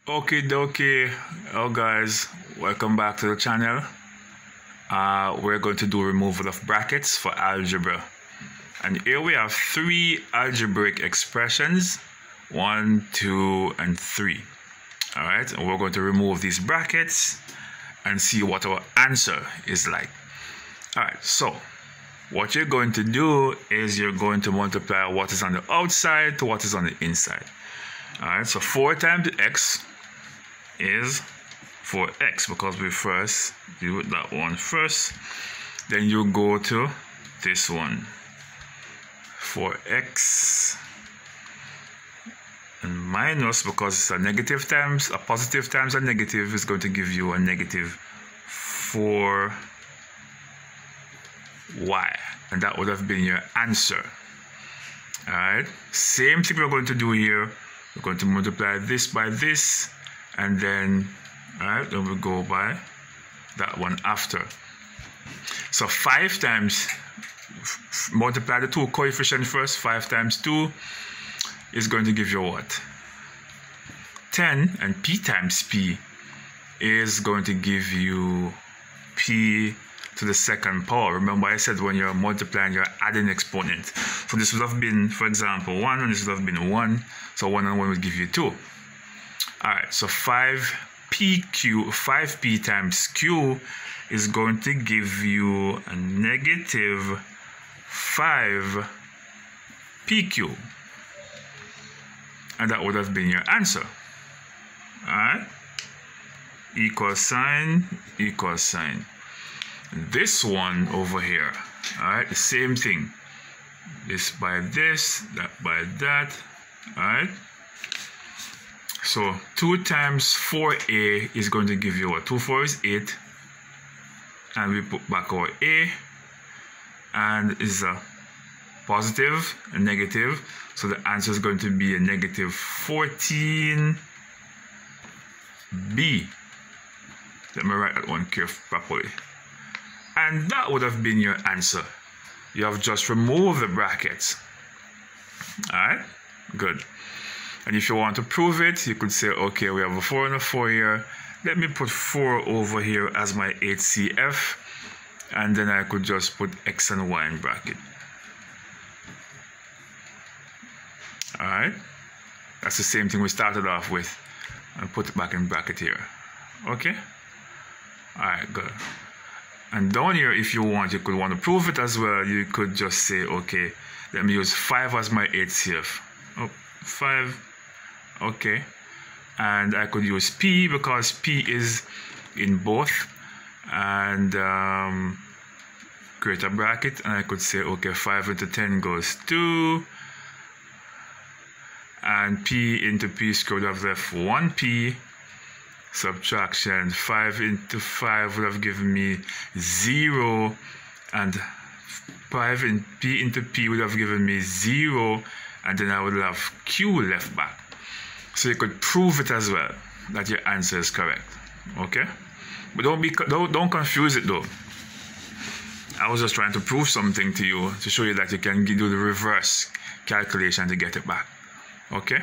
Okay dokie. Oh guys, welcome back to the channel. We're going to do removal of brackets for algebra, and here we have three algebraic expressions, 1, 2 and 3. All right, and we're going to remove these brackets and see what our answer is like. All right, so what you're going to do is you're going to multiply what is on the outside to what is on the inside. All right, so 4 times x is 4x, because we first do that one first, then you go to this one, 4x, and minus, because it's a negative times a positive times a negative, is going to give you a negative 4y, and that would have been your answer. All right, same thing we're going to do here. We're going to multiply this by this, and then then we go by that one after. So 5 times, multiply the two coefficients first. 5 times 2 is going to give you what? 10, and p times p is going to give you p to the second power. Remember I said when you're multiplying, you're adding exponent. So this would have been, for example, 1, and this would have been 1. So 1 and 1 would give you 2. All right, so 5p times q is going to give you a negative 5pq. And that would have been your answer. All right, equals sign, equals sign. This one over here, all right, the same thing. This by this, that by that, all right. So 2 times 4a is going to give you what? 2 4 is 8, and we put back our a, and is a positive, a negative, so the answer is going to be a negative 14b. Let me write that one properly. And that would have been your answer. You have just removed the brackets. All right, good. And if you want to prove it, you could say, okay, we have a 4 and a 4 here. Let me put 4 over here as my HCF, and then I could just put x and y in bracket. All right, that's the same thing we started off with, and put it back in bracket here. Okay, all right, good. And down here, if you want, you could want to prove it as well. You could just say, okay, let me use 5 as my HCF. Oh, 5. Okay, and I could use p because p is in both, and create a bracket, and I could say, okay, 5 into 10 goes 2, and p into p squared would have left 1p. Subtraction, 5 into 5 would have given me 0, and 5 in p into p would have given me 0, and then I would have q left back. So you could prove it as well that your answer is correct. Okay, but don't confuse it though. I was just trying to prove something to you, to show you that you can do the reverse calculation to get it back. Okay.